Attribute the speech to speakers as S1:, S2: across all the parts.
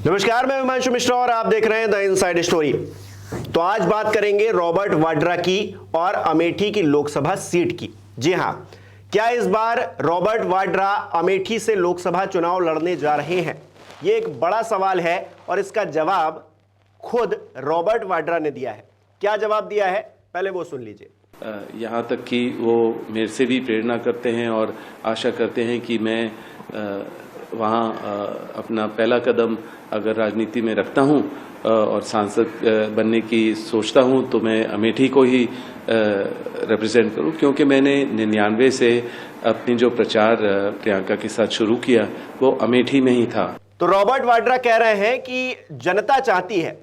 S1: नमस्कार, मैं हिमांशु मिश्रा और आप देख रहे हैं द इनसाइड स्टोरी। तो आज बात करेंगे रॉबर्ट वाड्रा की और अमेठी की लोकसभा सीट की। जी हां, क्या इस बार रॉबर्ट वाड्रा अमेठी से लोकसभा चुनाव लड़ने जा रहे हैं? यह एक बड़ा सवाल है और इसका जवाब खुद रॉबर्ट वाड्रा ने दिया है। क्या जवाब दिया है, पहले वो सुन लीजिए।
S2: यहाँ तक कि वो मेरे से भी प्रेरणा करते हैं और आशा करते हैं कि मैं वहाँ अपना पहला कदम अगर राजनीति में रखता हूँ और सांसद बनने की सोचता हूँ तो मैं अमेठी को ही रिप्रेजेंट करूँ, क्योंकि मैंने 99 से अपनी जो प्रचार प्रियंका के साथ शुरू किया वो अमेठी में ही था।
S1: तो रॉबर्ट वाड्रा कह रहे हैं कि जनता चाहती है,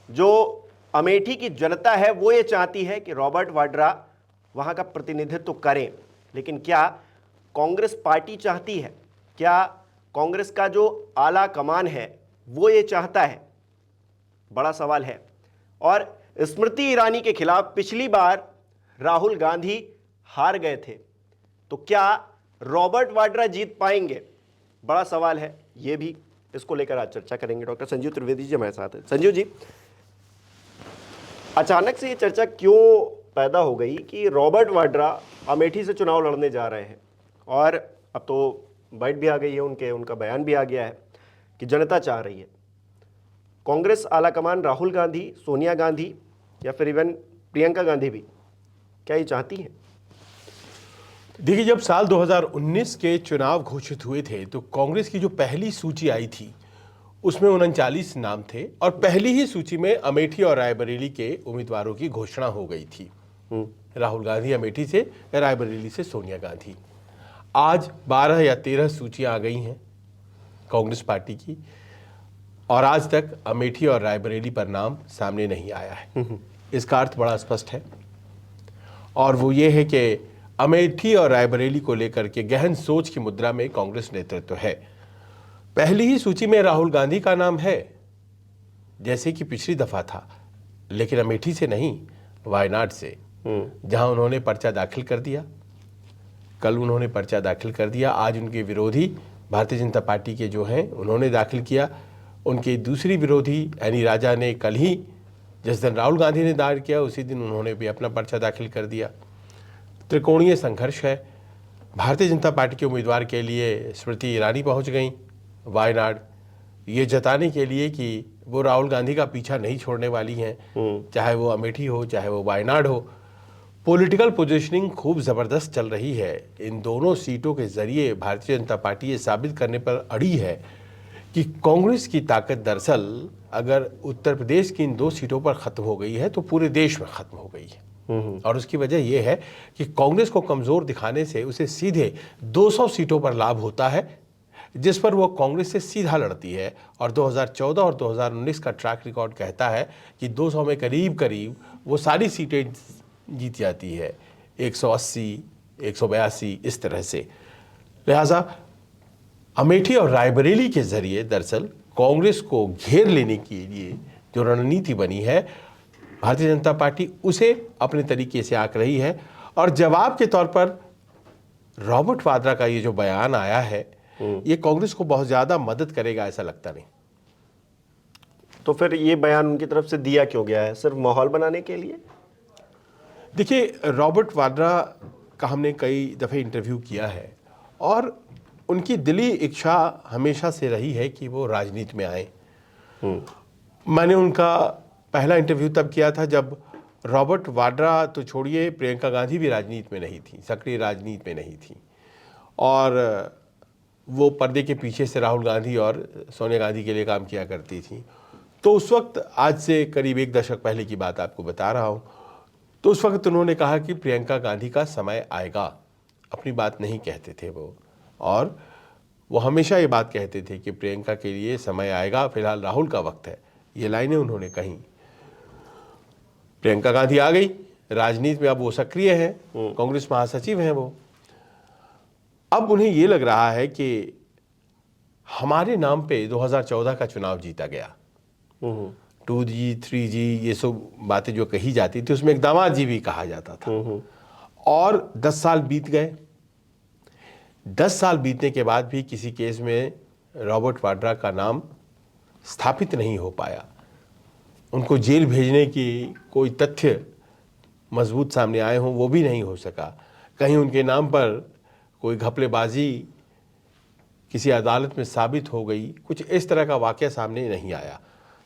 S1: जो अमेठी की जनता है वो ये चाहती है कि रॉबर्ट वाड्रा वहां का प्रतिनिधित्व करें। लेकिन क्या कांग्रेस पार्टी चाहती है? क्या कांग्रेस का जो आला कमान है वो ये चाहता है? बड़ा सवाल है। और स्मृति ईरानी के खिलाफ पिछली बार राहुल गांधी हार गए थे, तो क्या रॉबर्ट वाड्रा जीत पाएंगे? बड़ा सवाल है ये भी। इसको लेकर आज चर्चा करेंगे। डॉक्टर संजीव त्रिवेदी जी हमारे साथ हैं। संजीव जी, अचानक से ये चर्चा क्यों पैदा हो गई कि रॉबर्ट वाड्रा अमेठी से चुनाव लड़ने जा रहे हैं? और अब तो बाइट भी आ गई है, उनका बयान भी आ गया है कि जनता चाह रही है। कांग्रेस आलाकमान राहुल गांधी, सोनिया गांधी या फिर इवन प्रियंका गांधी भी क्या ये चाहती हैं?
S3: देखिए, जब साल 2019 के चुनाव घोषित हुए थे तो कांग्रेस की जो पहली सूची आई थी उसमें 39 नाम थे और पहली ही सूची में अमेठी और रायबरेली के उम्मीदवारों की घोषणा हो गई थी। राहुल गांधी अमेठी से, रायबरेली से सोनिया गांधी। आज 12 या 13 सूचियां आ गई हैं कांग्रेस पार्टी की और आज तक अमेठी और रायबरेली पर नाम सामने नहीं आया है। इसका अर्थ बड़ा स्पष्ट है और वो ये है कि अमेठी और रायबरेली को लेकर के गहन सोच की मुद्रा में कांग्रेस नेतृत्व है। पहली ही सूची में राहुल गांधी का नाम है, जैसे कि पिछली दफा था, लेकिन अमेठी से नहीं, वायनाड से, जहां उन्होंने पर्चा दाखिल कर दिया। कल उन्होंने पर्चा दाखिल कर दिया। आज उनके विरोधी भारतीय जनता पार्टी के जो हैं उन्होंने दाखिल किया। उनके दूसरी विरोधी एनी राजा ने कल ही, जिस दिन राहुल गांधी ने दायर किया उसी दिन उन्होंने भी अपना पर्चा दाखिल कर दिया। त्रिकोणीय संघर्ष है। भारतीय जनता पार्टी के उम्मीदवार के लिए स्मृति ईरानी पहुंच गई वायनाड, ये जताने के लिए कि वो राहुल गांधी का पीछा नहीं छोड़ने वाली हैं, चाहे वो अमेठी हो चाहे वो वायनाड हो। पॉलिटिकल पोजीशनिंग खूब ज़बरदस्त चल रही है। इन दोनों सीटों के जरिए भारतीय जनता पार्टी ये साबित करने पर अड़ी है कि कांग्रेस की ताकत दरअसल अगर उत्तर प्रदेश की इन 2 सीटों पर ख़त्म हो गई है तो पूरे देश में ख़त्म हो गई है। और उसकी वजह यह है कि कांग्रेस को कमज़ोर दिखाने से उसे सीधे 200 सीटों पर लाभ होता है, जिस पर वो कांग्रेस से सीधा लड़ती है। और 2014 और 2019 का ट्रैक रिकॉर्ड कहता है कि 200 में करीब करीब वो सारी सीटें जीत जाती है, 180, 182 इस तरह से। लिहाजा अमेठी और रायबरेली के जरिए दरअसल कांग्रेस को घेर लेने के लिए जो रणनीति बनी है, भारतीय जनता पार्टी उसे अपने तरीके से आंक रही है। और जवाब के तौर पर रॉबर्ट वाड्रा का ये जो बयान आया है, ये कांग्रेस को बहुत ज्यादा मदद करेगा ऐसा लगता नहीं।
S1: तो फिर ये बयान उनकी तरफ से दिया क्यों गया है? सिर्फ माहौल बनाने के लिए?
S3: देखिए, रॉबर्ट वाड्रा का हमने कई दफ़े इंटरव्यू किया है और उनकी दिली इच्छा हमेशा से रही है कि वो राजनीति में आए। मैंने उनका पहला इंटरव्यू तब किया था जब रॉबर्ट वाड्रा तो छोड़िए, प्रियंका गांधी भी राजनीति में नहीं थी, सक्रिय राजनीति में नहीं थी, और वो पर्दे के पीछे से राहुल गांधी और सोनिया गांधी के लिए काम किया करती थी। तो उस वक्त, आज से करीब 1 दशक पहले की बात आपको बता रहा हूँ, तो उस वक्त उन्होंने कहा कि प्रियंका गांधी का समय आएगा। अपनी बात नहीं कहते थे वो, और वो हमेशा ये बात कहते थे कि प्रियंका के लिए समय आएगा, फिलहाल राहुल का वक्त है। ये लाइनें उन्होंने कहीं। प्रियंका गांधी आ गई राजनीति में, अब वो सक्रिय हैं, कांग्रेस महासचिव हैं वो। अब उन्हें ये लग रहा है कि हमारे नाम पे 2014 का चुनाव जीता गया। 2G 3G ये सब बातें जो कही जाती थी उसमें एक दामाद जी भी कहा जाता था। और 10 साल बीत गए। 10 साल बीतने के बाद भी किसी केस में रॉबर्ट वाड्रा का नाम स्थापित नहीं हो पाया, उनको जेल भेजने की कोई तथ्य मजबूत सामने आए हों वो भी नहीं हो सका, कहीं उनके नाम पर कोई घपलेबाजी किसी अदालत में साबित हो गई, कुछ इस तरह का वाक़या सामने नहीं आया।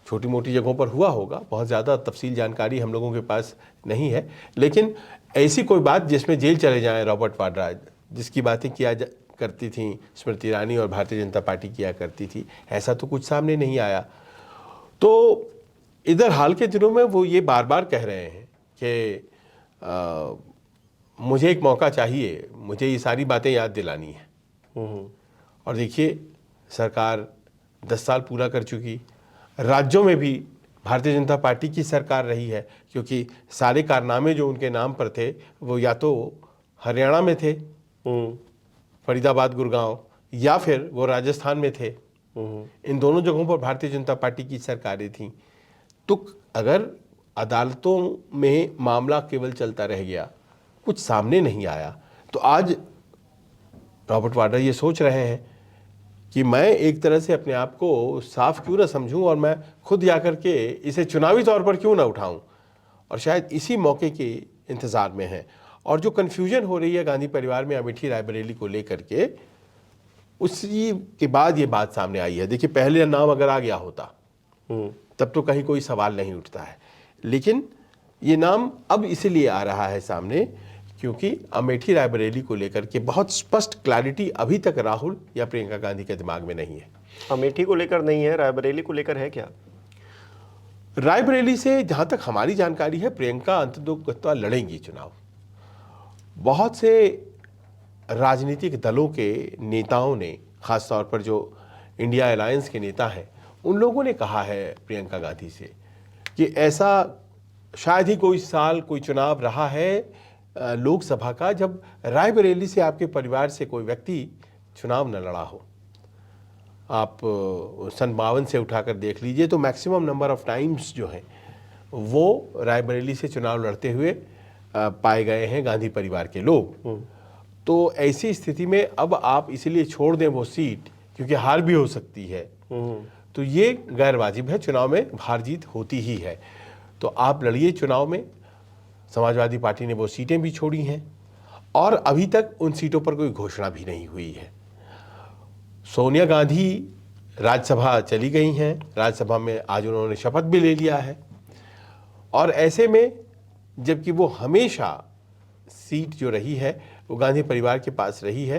S3: छोटी मोटी जगहों पर हुआ होगा, बहुत ज़्यादा तफसील जानकारी हम लोगों के पास नहीं है, लेकिन ऐसी कोई बात जिसमें जेल चले जाएं रॉबर्ट वाड्रा, जिसकी बातें करती थी स्मृति ईरानी और भारतीय जनता पार्टी किया करती थी, ऐसा तो कुछ सामने नहीं आया। तो इधर हाल के दिनों में वो ये बार बार कह रहे हैं कि मुझे एक मौका चाहिए, मुझे ये सारी बातें याद दिलानी है। और देखिए, सरकार 10 साल पूरा कर चुकी, राज्यों में भी भारतीय जनता पार्टी की सरकार रही है, क्योंकि सारे कारनामे जो उनके नाम पर थे वो या तो हरियाणा में थे, फरीदाबाद, गुड़गांव, या फिर वो राजस्थान में थे। इन दोनों जगहों पर भारतीय जनता पार्टी की सरकारें थीं। तो अगर अदालतों में मामला केवल चलता रह गया, कुछ सामने नहीं आया, तो आज रॉबर्ट वाड्रा ये सोच रहे हैं कि मैं एक तरह से अपने आप को साफ क्यों ना समझूं और मैं खुद जाकर के इसे चुनावी तौर पर क्यों ना उठाऊं, और शायद इसी मौके के इंतज़ार में हैं। और जो कन्फ्यूजन हो रही है गांधी परिवार में अमेठी रायबरेली को लेकर के, उसी के बाद ये बात सामने आई है। देखिए, पहले नाम अगर आ गया होता तब तो कहीं कोई सवाल नहीं उठता है, लेकिन ये नाम अब इसलिए आ रहा है सामने क्योंकि अमेठी रायबरेली को लेकर के बहुत स्पष्ट क्लैरिटी अभी तक राहुल या प्रियंका गांधी के दिमाग में नहीं है।
S1: अमेठी को लेकर नहीं है, रायबरेली को लेकर है क्या?
S3: रायबरेली से जहां तक हमारी जानकारी है, प्रियंका अंततः लड़ेंगी चुनाव। बहुत से राजनीतिक दलों के नेताओं ने, खासतौर पर जो इंडिया अलायंस के नेता हैं, उन लोगों ने कहा है प्रियंका गांधी से कि ऐसा शायद ही कोई साल, कोई चुनाव रहा है लोकसभा का जब रायबरेली से आपके परिवार से कोई व्यक्ति चुनाव न लड़ा हो। आप सन 52 से उठाकर देख लीजिए तो मैक्सिमम नंबर ऑफ टाइम्स जो हैं वो रायबरेली से चुनाव लड़ते हुए पाए गए हैं गांधी परिवार के लोग। तो ऐसी स्थिति में अब आप इसलिए छोड़ दें वो सीट, क्योंकि हार भी हो सकती है, तो ये गैर वाजिब है। चुनाव में हार जीत होती ही है, तो आप लड़िए चुनाव में। समाजवादी पार्टी ने वो सीटें भी छोड़ी हैं और अभी तक उन सीटों पर कोई घोषणा भी नहीं हुई है। सोनिया गांधी राज्यसभा चली गई हैं, राज्यसभा में आज उन्होंने शपथ भी ले लिया है, और ऐसे में जबकि वो हमेशा सीट जो रही है वो गांधी परिवार के पास रही है,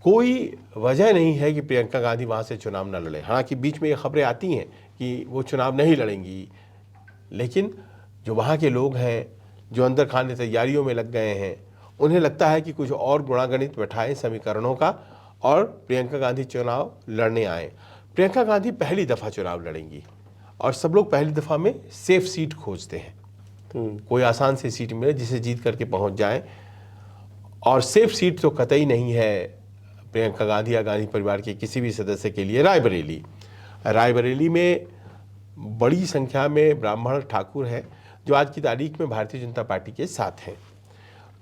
S3: कोई वजह नहीं है कि प्रियंका गांधी वहाँ से चुनाव न लड़े। हालांकि बीच में ये खबरें आती हैं कि वो चुनाव नहीं लड़ेंगी, लेकिन जो वहाँ के लोग हैं, जो अंदर खाने तैयारियों में लग गए हैं, उन्हें लगता है कि कुछ और गुणागणित बैठाएं समीकरणों का और प्रियंका गांधी चुनाव लड़ने आए। प्रियंका गांधी पहली दफ़ा चुनाव लड़ेंगी और सब लोग पहली दफ़ा में सेफ सीट खोजते हैं, कोई आसान सी सीट मिले जिसे जीत करके पहुंच जाए, और सेफ सीट तो कतई नहीं है प्रियंका गांधी या गांधी परिवार के किसी भी सदस्य के लिए रायबरेली। रायबरेली में बड़ी संख्या में ब्राह्मण ठाकुर हैं जो आज की तारीख में भारतीय जनता पार्टी के साथ हैं।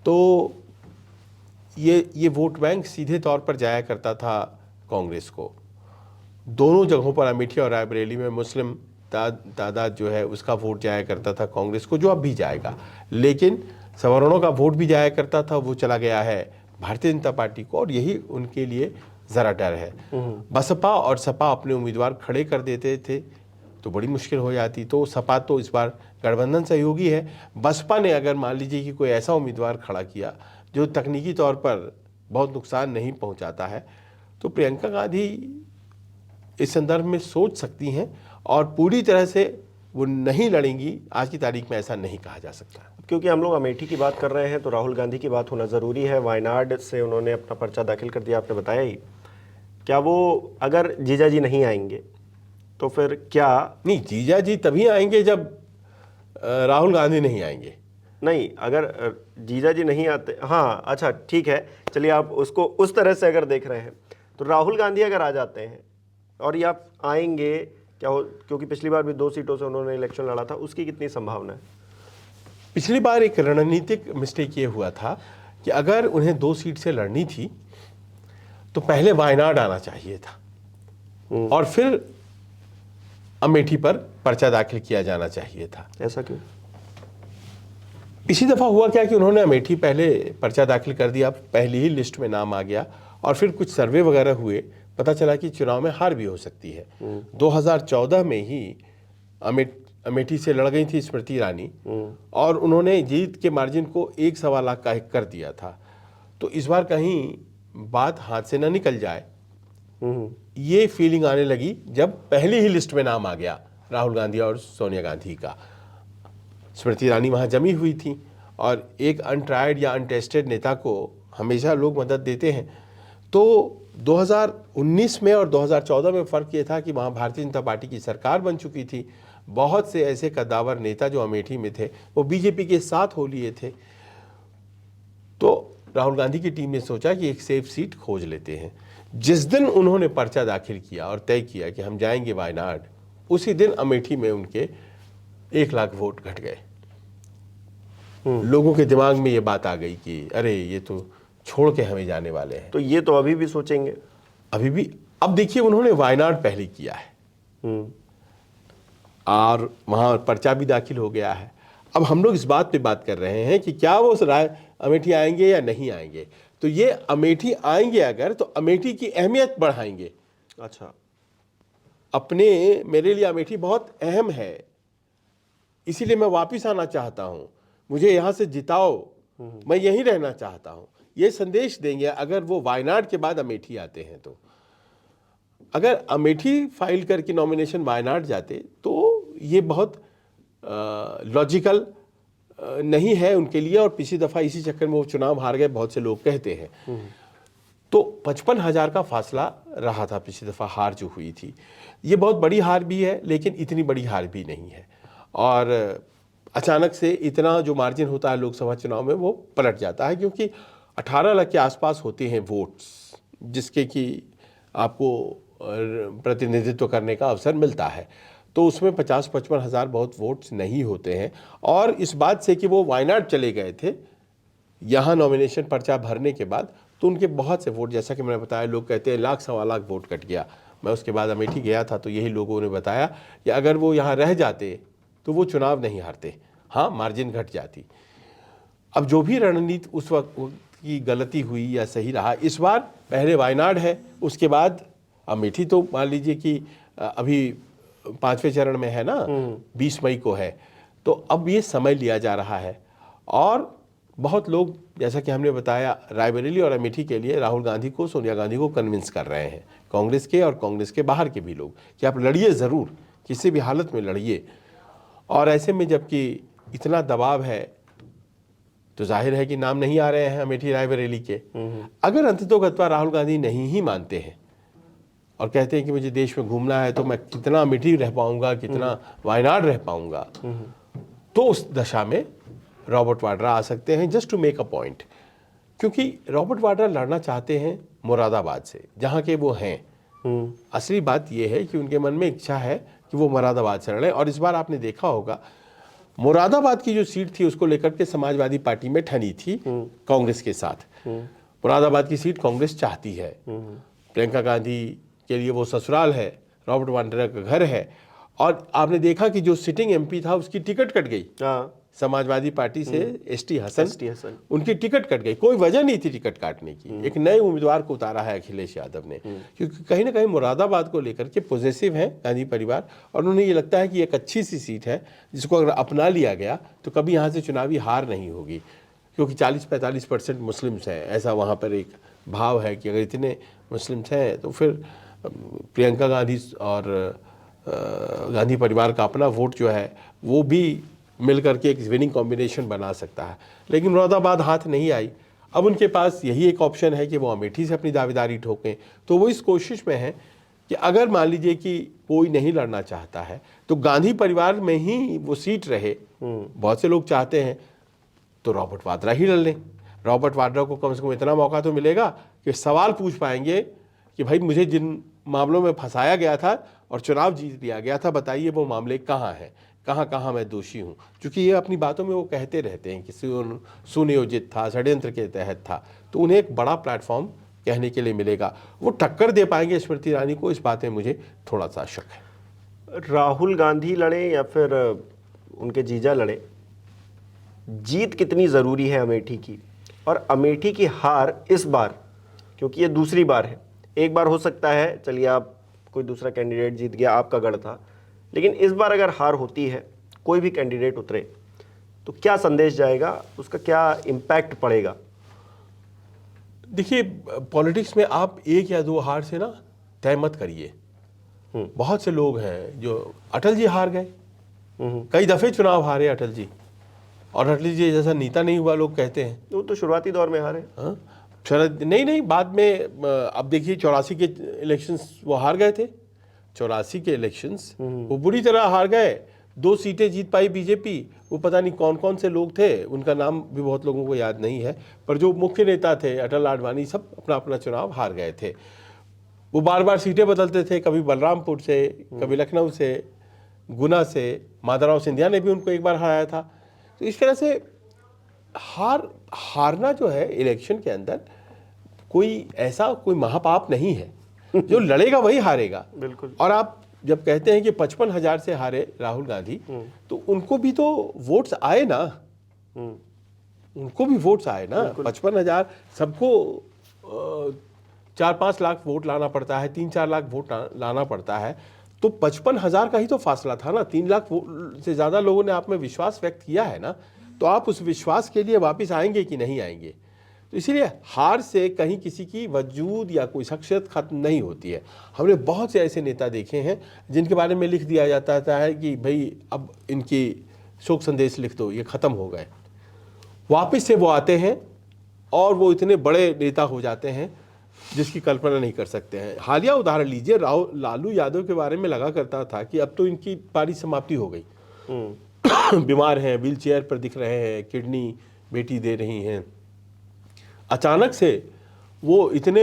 S3: तो ये वोट बैंक सीधे तौर पर जाया करता था कांग्रेस को। दोनों जगहों पर अमेठी और रायबरेली में मुस्लिम तादाद जो है उसका वोट जाया करता था कांग्रेस को, जो अब भी जाएगा, लेकिन सवर्णों का वोट भी जाया करता था, वो चला गया है भारतीय जनता पार्टी को, और यही उनके लिए ज़रा डर है। बसपा और सपा अपने उम्मीदवार खड़े कर देते थे तो बड़ी मुश्किल हो जाती। तो सपा तो इस बार गठबंधन सहयोगी है। बसपा ने अगर मान लीजिए कि कोई ऐसा उम्मीदवार खड़ा किया जो तकनीकी तौर पर बहुत नुकसान नहीं पहुंचाता है, तो प्रियंका गांधी इस संदर्भ में सोच सकती हैं, और पूरी तरह से वो नहीं लड़ेंगी आज की तारीख में ऐसा नहीं कहा जा सकता।
S1: क्योंकि हम लोग अमेठी की बात कर रहे हैं तो राहुल गांधी की बात होना ज़रूरी है। वायनाड से उन्होंने अपना पर्चा दाखिल कर दिया, आपने बताया ही। क्या वो अगर जीजा जी नहीं आएंगे तो फिर क्या?
S3: नहीं, जीजा जी तभी आएंगे जब राहुल गांधी नहीं आएंगे।
S1: नहीं, अगर जीजा जी नहीं आते, हाँ अच्छा ठीक है, चलिए आप उसको उस तरह से अगर देख रहे हैं तो राहुल गांधी अगर आ जाते हैं और ये आप आएंगे, क्या हो, क्योंकि पिछली बार भी 2 सीटों से उन्होंने इलेक्शन लड़ा था, उसकी कितनी संभावना है?
S3: पिछली बार एक रणनीतिक मिस्टेक ये हुआ था कि अगर उन्हें 2 सीट से लड़नी थी तो पहले वायनाड आना चाहिए था और फिर अमेठी पर पर्चा दाखिल किया जाना चाहिए था।
S1: ऐसा क्यों?
S3: इसी दफा हुआ क्या कि उन्होंने अमेठी पहले पर्चा दाखिल कर दिया, पहली ही लिस्ट में नाम आ गया, और फिर कुछ सर्वे वगैरह हुए, पता चला कि चुनाव में हार भी हो सकती है। 2014 में ही अमेठी से लड़ गई थी स्मृति ईरानी, और उन्होंने जीत के मार्जिन को 1.25 लाख का कर दिया था। तो इस बार कहीं बात हाथ से ना निकल जाए, ये फीलिंग आने लगी जब पहली ही लिस्ट में नाम आ गया राहुल गांधी और सोनिया गांधी का। स्मृति ईरानी वहाँ जमी हुई थी, और एक अनट्राइड या अनटेस्टेड नेता को हमेशा लोग मदद देते हैं। तो 2019 में और 2014 में फ़र्क ये था कि वहाँ भारतीय जनता पार्टी की सरकार बन चुकी थी। बहुत से ऐसे कद्दावर नेता जो अमेठी में थे वो बीजेपी के साथ हो लिए थे। तो राहुल गांधी की टीम ने सोचा कि एक सेफ सीट खोज लेते हैं। जिस दिन उन्होंने पर्चा दाखिल किया और तय किया कि हम जाएंगे वायनाड, उसी दिन अमेठी में उनके 1 लाख वोट घट गए। लोगों के दिमाग में ये बात आ गई कि अरे ये तो छोड़ के हमें जाने वाले हैं।
S1: तो ये तो अभी भी सोचेंगे,
S3: अभी भी। अब देखिए, उन्होंने वायनाड पहले किया है और वहां पर्चा भी दाखिल हो गया है। अब हम लोग इस बात पे बात कर रहे हैं कि क्या वो अमेठी आएंगे या नहीं आएंगे। तो ये अमेठी आएंगे अगर, तो अमेठी की अहमियत बढ़ाएंगे।
S1: अच्छा,
S3: मेरे लिए अमेठी बहुत अहम है, इसीलिए मैं वापस आना चाहता हूं, मुझे यहां से जिताओ, मैं यहीं रहना चाहता हूं, ये संदेश देंगे अगर वो वायनाड के बाद अमेठी आते हैं। तो अगर अमेठी फाइल करके नॉमिनेशन वायनाड जाते तो ये बहुत लॉजिकल नहीं है उनके लिए, और पिछली दफा इसी चक्कर में वो चुनाव हार गए, बहुत से लोग कहते हैं। तो 55,000 का फासला रहा था पिछली दफा हार जो हुई थी। ये बहुत बड़ी हार भी है, लेकिन इतनी बड़ी हार भी नहीं है, और अचानक से इतना जो मार्जिन होता है लोकसभा चुनाव में वो पलट जाता है, क्योंकि 18 लाख के आसपास होते हैं वोट्स, जिसके कि आपको प्रतिनिधित्व करने का अवसर मिलता है। तो उसमें 50-55 हज़ार बहुत वोट्स नहीं होते हैं। और इस बात से कि वो वायनाड चले गए थे यहाँ नॉमिनेशन पर्चा भरने के बाद, तो उनके बहुत से वोट, जैसा कि मैंने बताया, लोग कहते हैं 1.25 लाख वोट कट गया। मैं उसके बाद अमेठी गया था, तो यही लोगों ने बताया कि अगर वो यहाँ रह जाते तो वो चुनाव नहीं हारते, हाँ मार्जिन घट जाती। अब जो भी रणनीति उस वक्त की गलती हुई या सही रहा, इस बार पहले वायनाड है, उसके बाद अमेठी। तो मान लीजिए कि अभी 5वें चरण में है ना, 20 मई को है, तो अब ये समय लिया जा रहा है। और बहुत लोग, जैसा कि हमने बताया, रायबरेली और अमेठी के लिए राहुल गांधी को, सोनिया गांधी को कन्विंस कर रहे हैं, कांग्रेस के और कांग्रेस के बाहर के भी लोग, कि आप लड़िए ज़रूर, किसी भी हालत में लड़िए। और ऐसे में जबकि इतना दबाव है, तो जाहिर है कि नाम नहीं आ रहे हैं अमेठी रायबरेली के। अगर अंततोगत्वा राहुल गांधी नहीं ही मानते हैं और कहते हैं कि मुझे देश में घूमना है, तो मैं कितना अमेठी रह पाऊंगा, कितना वायनाड रह पाऊंगा, तो उस दशा में रॉबर्ट वाड्रा आ सकते हैं, just to make a point. क्योंकि रॉबर्ट वाड्रा लड़ना चाहते हैं मुरादाबाद से, जहाँ के वो हैं। असली बात यह है कि उनके मन में इच्छा है कि वो मुरादाबाद से लड़े। और इस बार आपने देखा होगा, मुरादाबाद की जो सीट थी उसको लेकर के समाजवादी पार्टी में ठनी थी कांग्रेस के साथ। मुरादाबाद की सीट कांग्रेस चाहती है। प्रियंका गांधी के लिए वो ससुराल है, रॉबर्ट वाड्रा का घर है। और आपने देखा कि जो सिटिंग एमपी था उसकी टिकट कट गई, समाजवादी पार्टी से एसटी हसन, उनकी टिकट कट गई। कोई वजह नहीं थी टिकट काटने की। एक नए उम्मीदवार को उतारा है अखिलेश यादव ने, क्योंकि कहीं ना कहीं मुरादाबाद को लेकर के पॉजिटिव है गांधी परिवार, और उन्हें ये लगता है कि एक अच्छी सी सीट है जिसको अगर अपना लिया गया तो कभी यहाँ से चुनावी हार नहीं होगी, क्योंकि 40-45% मुस्लिम्स हैं। ऐसा वहाँ पर एक भाव है कि अगर इतने मुस्लिम्स हैं तो फिर प्रियंका गांधी और गांधी परिवार का अपना वोट जो है वो भी मिलकर के एक विनिंग कॉम्बिनेशन बना सकता है। लेकिन मुरादाबाद हाथ नहीं आई। अब उनके पास यही एक ऑप्शन है कि वो अमेठी से अपनी दावेदारी ठोकें। तो वो इस कोशिश में है कि अगर मान लीजिए कि कोई नहीं लड़ना चाहता है तो गांधी परिवार में ही वो सीट रहे, बहुत से लोग चाहते हैं, तो रॉबर्ट वाड्रा ही लड़ लें। रॉबर्ट वाड्रा को कम से कम इतना मौका तो मिलेगा कि सवाल पूछ पाएंगे कि भाई मुझे जिन मामलों में फंसाया गया था और चुनाव जीत लिया गया था, बताइए वो मामले कहाँ हैं, कहाँ कहाँ मैं दोषी हूँ। क्योंकि ये अपनी बातों में वो कहते रहते हैं कि सुनियोजित था, षड्यंत्र के तहत था, तो उन्हें एक बड़ा प्लेटफॉर्म कहने के लिए मिलेगा। वो टक्कर दे पाएंगे स्मृति ईरानी को, इस बात में मुझे थोड़ा सा शक है।
S1: राहुल गांधी लड़े या फिर उनके जीजा लड़े, जीत कितनी ज़रूरी है अमेठी की, और अमेठी की हार इस बार, क्योंकि ये दूसरी बार है, एक बार हो सकता है चलिए आप कोई दूसरा कैंडिडेट जीत गया, आपका गढ़ था, लेकिन इस बार अगर हार होती है, कोई भी कैंडिडेट उतरे, तो क्या संदेश जाएगा, उसका क्या इम्पैक्ट पड़ेगा?
S3: देखिए, पॉलिटिक्स में आप एक या दो हार से ना तय मत करिए। बहुत से लोग हैं जो, अटल जी हार गए, कई दफे चुनाव हारे अटल जी, और अटल जी जैसा नेता नहीं हुआ लोग कहते हैं।
S1: वो तो शुरुआती दौर में हारे।
S3: हाँ, नहीं, बाद में अब देखिए 84 के इलेक्शंस वो हार गए थे, 84 के इलेक्शंस वो बुरी तरह हार गए। 2 सीटें जीत पाई बीजेपी, वो पता नहीं कौन कौन से लोग थे, उनका नाम भी बहुत लोगों को याद नहीं है, पर जो मुख्य नेता थे अटल आडवाणी, सब अपना अपना चुनाव हार गए थे। वो बार बार सीटें बदलते थे, कभी बलरामपुर से, कभी लखनऊ से, गुना से, माधवराव सिंधिया ने भी उनको एक बार हराया था। तो इस तरह से हारना जो है इलेक्शन के अंदर कोई ऐसा कोई महापाप नहीं है। जो लड़ेगा वही हारेगा।
S1: बिल्कुल।
S3: और आप जब कहते हैं कि 55,000 से हारे राहुल गांधी, तो उनको भी तो वोट्स आए ना, उनको भी वोट्स आए ना। 55,000 सबको 4-5 लाख वोट लाना पड़ता है, 3-4 लाख वोट लाना पड़ता है, तो 55,000 का ही तो फासला था ना। 3 लाख से ज़्यादा लोगों ने आप में विश्वास व्यक्त किया है ना, तो आप उस विश्वास के लिए वापस आएंगे कि नहीं आएंगे। तो इसीलिए हार से कहीं किसी की वजूद या कोई शख्सियत खत्म नहीं होती है। हमने बहुत से ऐसे नेता देखे हैं जिनके बारे में लिख दिया जाता है कि भाई अब इनकी शोक संदेश लिख दो, ये ख़त्म हो गए। वापस से वो आते हैं और वो इतने बड़े नेता हो जाते हैं जिसकी कल्पना नहीं कर सकते हैं। हालिया उदाहरण लीजिए, लालू यादव के बारे में लगा करता था कि अब तो इनकी पारी समाप्ति हो गई, बीमार हैं, व्हील चेयर पर दिख रहे हैं, किडनी बेटी दे रही हैं। अचानक से वो इतने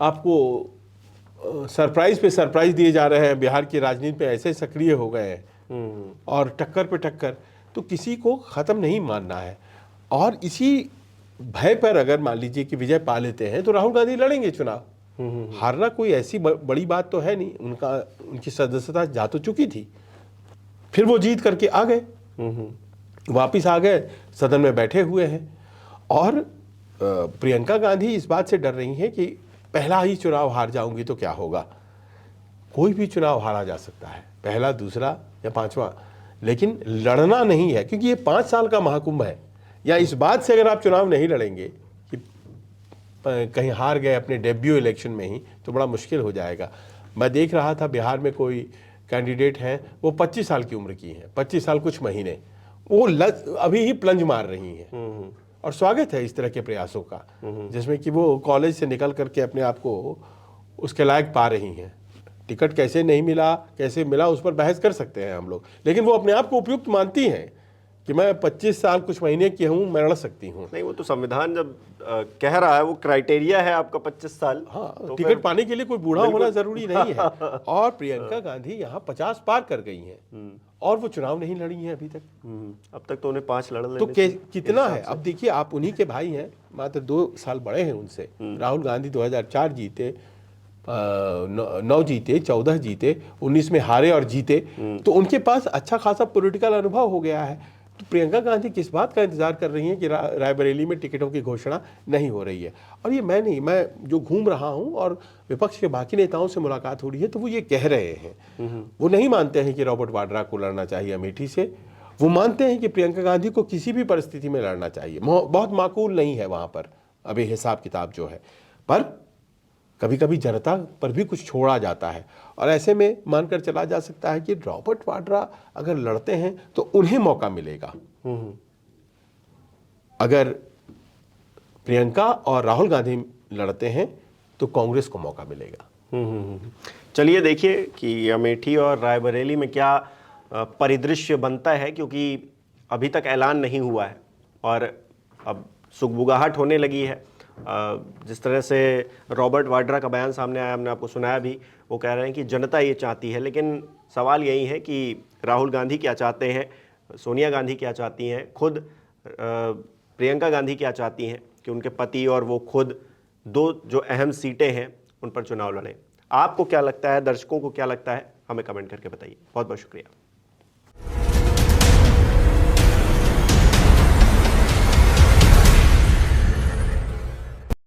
S3: आपको सरप्राइज पे सरप्राइज दिए जा रहे हैं, बिहार की राजनीति पे ऐसे सक्रिय हो गए हैं और टक्कर पे टक्कर, तो किसी को ख़त्म नहीं मानना है। और इसी भय पर अगर मान लीजिए कि विजय पा लेते हैं तो राहुल गांधी लड़ेंगे चुनाव। हारना कोई ऐसी बड़ी बात तो है नहीं, उनकी सदस्यता जा तो चुकी थी, फिर वो जीत करके आ गए, वापिस आ गए, सदन में बैठे हुए हैं। और प्रियंका गांधी इस बात से डर रही हैं कि पहला ही चुनाव हार जाऊंगी तो क्या होगा। कोई भी चुनाव हारा जा सकता है, पहला, दूसरा या 5वां, लेकिन लड़ना नहीं है, क्योंकि ये 5 साल का महाकुंभ है। या इस बात से अगर आप चुनाव नहीं लड़ेंगे कि कहीं हार गए अपने डेब्यू इलेक्शन में ही, तो बड़ा मुश्किल हो जाएगा। मैं देख रहा था बिहार में कोई कैंडिडेट हैं, वो 25 साल की उम्र की हैं, 25 साल कुछ महीने, वो अभी ही प्लंज मार रही हैं। और स्वागत है इस तरह के प्रयासों का, जिसमें कि वो कॉलेज से निकल करके अपने आप को उसके लायक पा रही हैं। टिकट कैसे नहीं मिला, कैसे मिला, उस पर बहस कर सकते हैं हम लोग, लेकिन वो अपने आप को उपयुक्त मानती हैं कि मैं 25 साल कुछ महीने की हूँ, मैं लड़ सकती हूँ।
S1: नहीं, वो तो संविधान जब कह रहा है, वो क्राइटेरिया है आपका 25 साल।
S3: हाँ,
S1: तो
S3: टिकट पाने के लिए कोई बूढ़ा होना जरूरी नहीं है। और प्रियंका गांधी यहाँ 50 पार कर गई हैं और वो चुनाव नहीं लड़ी हैं अभी तक।
S1: अब तक तो उन्हें 5 लड़
S3: तो कितना है। अब देखिए, आप उन्हीं के भाई हैं, मात्र 2 साल बड़े हैं उनसे। राहुल गांधी 2004 जीते, 9 जीते, 14 जीते, 19 में हारे और जीते, तो उनके पास अच्छा खासा पॉलिटिकल अनुभव हो गया है। तो प्रियंका गांधी किस बात का इंतजार कर रही हैं कि रायबरेली में टिकटों की घोषणा नहीं हो रही है। और ये मैं जो घूम रहा हूं और विपक्ष के बाकी नेताओं से मुलाकात हो रही है, तो वो ये कह रहे हैं, वो नहीं मानते हैं कि रॉबर्ट वाड्रा को लड़ना चाहिए अमेठी से। वो मानते हैं कि प्रियंका गांधी को किसी भी परिस्थिति में लड़ना चाहिए। बहुत माकूल नहीं है वहां पर अभी हिसाब किताब जो है, पर कभी कभी जनता पर भी कुछ छोड़ा जाता है। और ऐसे में मानकर चला जा सकता है कि रॉबर्ट वाड्रा अगर लड़ते हैं तो उन्हें मौका मिलेगा, अगर प्रियंका और राहुल गांधी लड़ते हैं तो कांग्रेस को मौका मिलेगा।
S1: चलिए देखिए कि अमेठी और रायबरेली में क्या परिदृश्य बनता है, क्योंकि अभी तक ऐलान नहीं हुआ है और अब सुगबुगाहट होने लगी है। जिस तरह से रॉबर्ट वाड्रा का बयान सामने आया, हमने आपको सुनाया भी, वो कह रहे हैं कि जनता ये चाहती है, लेकिन सवाल यही है कि राहुल गांधी क्या चाहते हैं, सोनिया गांधी क्या चाहती हैं, खुद प्रियंका गांधी क्या चाहती हैं कि उनके पति और वो खुद 2 जो अहम सीटें हैं उन पर चुनाव लड़ें। आपको क्या लगता है, दर्शकों को क्या लगता है, हमें कमेंट करके बताइए। बहुत बहुत शुक्रिया।